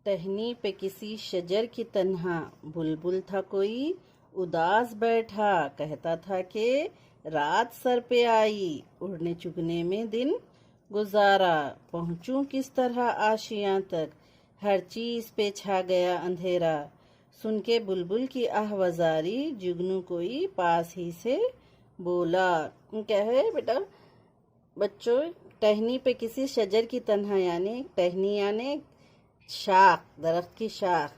टहनी पे किसी शजर की तन्हा बुलबुल था कोई उदास बैठा, कहता था कि रात सर पे आई, उड़ने चुगने में दिन गुजारा, पहुंचूं किस तरह आशियां तक, हर चीज पे छा गया अंधेरा। सुन के बुलबुल की आहवजारी जुगनू कोई पास ही से बोला। क्या है बेटा बच्चों? टहनी पे किसी शजर की तन्हा यानी टहनी यानी शाख, दरख्त की शाख।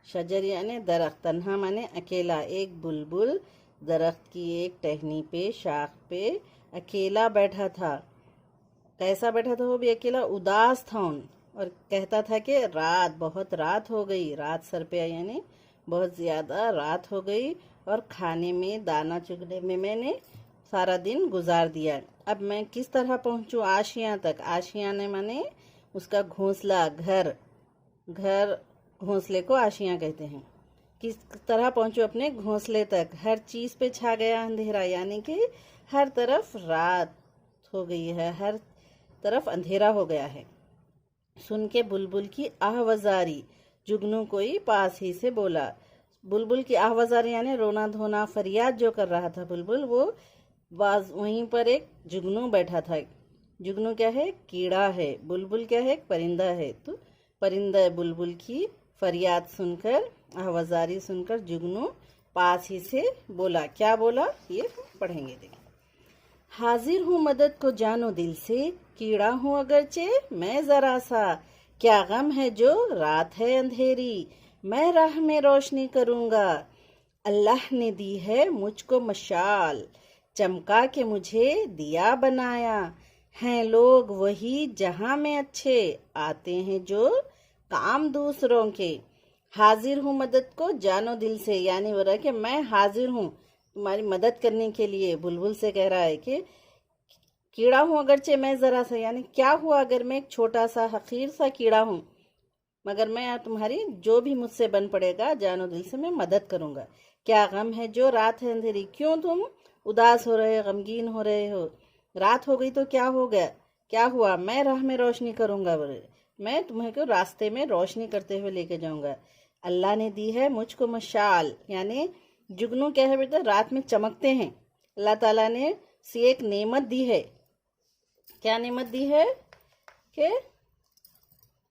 शजर यानी दरख्त, तन्हा माने अकेला। एक बुलबुल दरख्त की एक टहनी पे, शाख पे अकेला बैठा था। कैसा बैठा था वो भी अकेला? उदास था और कहता था कि रात, बहुत रात हो गई। रात सर पे आई यानी बहुत ज्यादा रात हो गई और खाने में, दाना चुगने में मैंने सारा दिन गुजार दिया। अब मैं किस तरह पहुंचूं आशियां तक? आशियां ने माने उसका घोंसला, घर। घर, घोंसले को आशियां कहते हैं। किस तरह पहुंचो अपने घोंसले तक? हर चीज पे छा गया अंधेरा यानी कि हर तरफ रात हो गई है, हर तरफ अंधेरा हो गया है। सुन के बुलबुल की आहवजारी जुगनू कोई पास ही से बोला। बुलबुल की आहवजारी यानी रोना धोना, फरियाद जो कर रहा था बुलबुल, वो बाज वहीं पर एक जुगनू बैठा था। जुगनू क्या है? कीड़ा है। बुलबुल क्या है? परिंदा है। तो परिंदा बुलबुल की फरियाद सुनकर, आवाजारी सुनकर जुगनू पास ही से बोला। क्या बोला ये पढ़ेंगे, देखिए। हाजिर हूँ मदद को जानो दिल से, कीड़ा हूँ अगरचे मैं जरा सा, क्या गम है जो रात है अंधेरी, मैं राह में रोशनी करूंगा। अल्लाह ने दी है मुझको मशाल, चमका के मुझे दिया बनाया, हैं लोग वही जहां में अच्छे, आते हैं जो काम दूसरों के। हाजिर हूँ मदद को जानो दिल से यानी हो रहा है कि मैं हाजिर हूँ तुम्हारी मदद करने के लिए। बुलबुल से कह रहा है कि कीड़ा हूँ अगरचे मैं जरा सा, यानी क्या हुआ अगर मैं एक छोटा सा हकीर सा कीड़ा हूँ, मगर मैं तुम्हारी जो भी मुझसे बन पड़ेगा जानो दिल से मैं मदद करूंगा। क्या गम है जो रात है अंधेरी, क्यों तुम उदास हो रहे हो, गमगीन हो रहे हो? रात हो गई तो क्या हो गया, क्या हुआ? मैं राह में रोशनी करूंगा, मैं तुम्हें को रास्ते में रोशनी करते हुए लेके जाऊंगा। अल्लाह ने दी है मुझको मशाल यानी जुगनू क्या है बेटा? रात में चमकते हैं। अल्लाह ताला ने सी एक नेमत दी है। क्या नेमत दी है? कि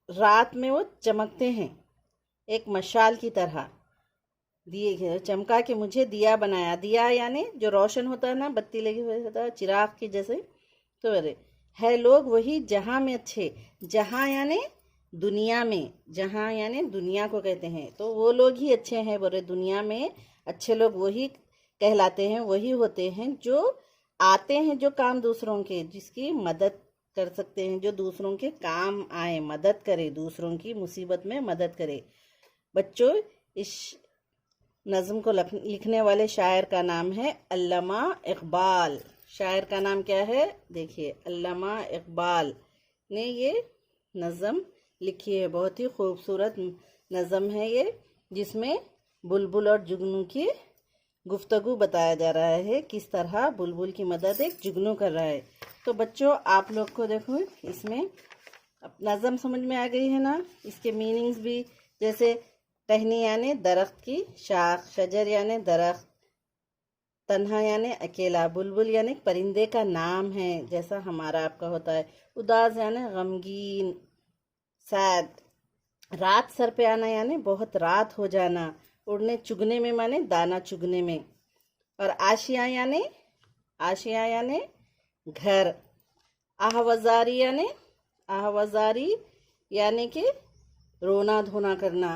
रात में वो चमकते हैं एक मशाल की तरह। दिए चमका के मुझे दिया बनाया। दिया यानी जो रोशन होता है ना, बत्ती लगी हुई होता है चिराग की जैसे। तो अरे है लोग वही जहां में अच्छे, जहां यानी दुनिया में, जहां यानी दुनिया को कहते हैं, तो वो लोग ही अच्छे हैं। बोले दुनिया में अच्छे लोग वही कहलाते हैं, वही होते हैं जो आते हैं, जो काम दूसरों के, जिसकी मदद कर सकते हैं, जो दूसरों के काम आए, मदद करे, दूसरों की मुसीबत में मदद करे। बच्चों, इस नज्म को लिखने वाले शायर का नाम है अल्लामा इकबाल। शायर का नाम क्या है? देखिए, अल्लामा इकबाल ने ये नज्म लिखी है। बहुत ही खूबसूरत नज्म है ये, जिसमें बुलबुल और जुगनू की गुफ्तगू बताया जा रहा है, किस तरह बुलबुल की मदद एक जुगनू कर रहा है। तो बच्चों, आप लोग को देखो इसमें नज़म समझ में आ गई है ना? इसके मीनिंग्स भी, जैसे टहनी यानी दरख्त की शाख, शजर यानी दरख्त, तन्हा यानी अकेला, बुलबुल यानी परिंदे का नाम है जैसा हमारा आपका होता है, उदास यानी गमगीन, सैड, रात सर पे आना यानी बहुत रात हो जाना, उड़ने चुगने में माने दाना चुगने में, और आशिया यानी घर, आहवजारी यानी कि रोना धोना करना,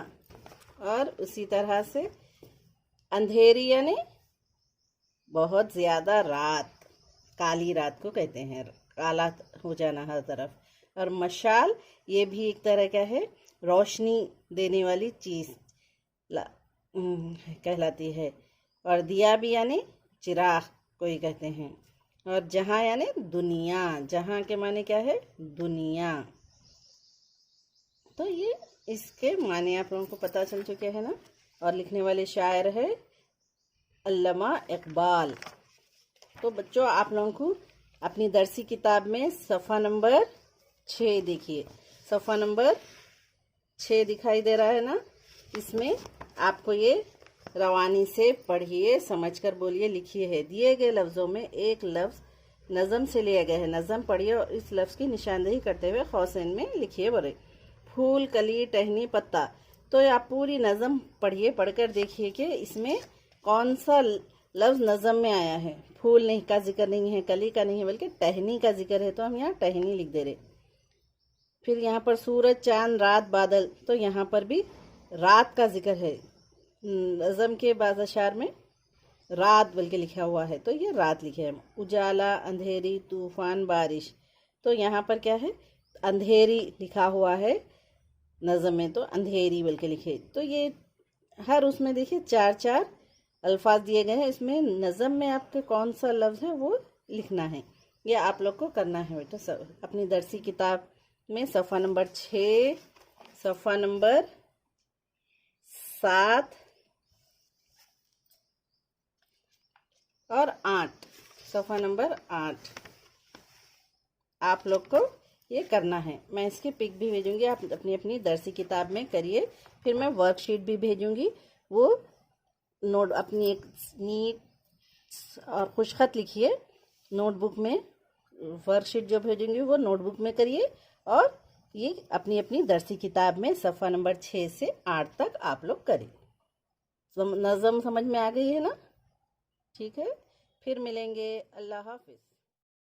और उसी तरह से अंधेरी यानी बहुत ज्यादा रात, काली रात को कहते हैं, काला हो जाना हर तरफ। और मशाल ये भी एक तरह का है, रोशनी देने वाली चीज कहलाती है। और दिया भी यानी चिराग को ही कहते हैं। और जहां यानी दुनिया, जहां के माने क्या है? दुनिया। तो ये इसके माने आप लोगों को पता चल चुके हैं ना? और लिखने वाले शायर है अल्लामा इकबाल। तो बच्चों, आप लोगों को अपनी दरसी किताब में सफ़ा नंबर 6 देखिए, सफ़ा नंबर 6 दिखाई दे रहा है ना, इसमें आपको ये रवानी से पढ़िए, समझकर बोलिए, लिखिए है। दिए गए लफ्ज़ों में एक लफ्ज़ नज़म से लिया गया है, नज़म पढ़िए और इस लफ्ज़ की निशानदेही करते हुए खौसेन में लिखिए बोले। फूल, कली, टहनी, पत्ता। तो आप पूरी नज़म पढ़िए, पढ़कर देखिए कि इसमें कौन सा लफ्ज़ नज़म में आया है। फूल नहीं का जिक्र नहीं है, कली का नहीं है, बल्कि टहनी का जिक्र है, तो हम यहाँ टहनी लिख दे रहे। फिर यहाँ पर सूरज, चांद, रात, बादल, तो यहाँ पर भी रात का जिक्र है। नज़म के बाद अशार में रात बल्कि लिखा हुआ है, तो ये रात लिखे है। उजाला, अंधेरी, तूफान, बारिश, तो यहाँ पर क्या है, अंधेरी लिखा हुआ है नज़म में, तो अंधेरी बल्कि लिखे। तो ये हर उसमें देखिए 4-4 अल्फाज दिए गए हैं, इसमें नज़म में आपके कौन सा लफ्ज़ है वो लिखना है। ये आप लोग को करना है बेटा। सब अपनी दरसी किताब में सफ़ा नंबर 6, सफ़ा नंबर 7 और 8, सफ़ा नंबर 8 आप लोग को ये करना है। मैं इसकी पिक भी भेजूंगी, आप अपनी अपनी दरसी किताब में करिए। फिर मैं वर्कशीट भी भेजूंगी, वो नोट अपनी एक नीट और खुशखत लिखिए नोटबुक में। वर्कशीट जो भेजूंगी वो नोटबुक में करिए और ये अपनी अपनी दरसी किताब में सफ़ा नंबर 6 से 8 तक आप लोग करें। नज़म समझ में आ गई है ना? ठीक है, फिर मिलेंगे। अल्लाह हाफिज़।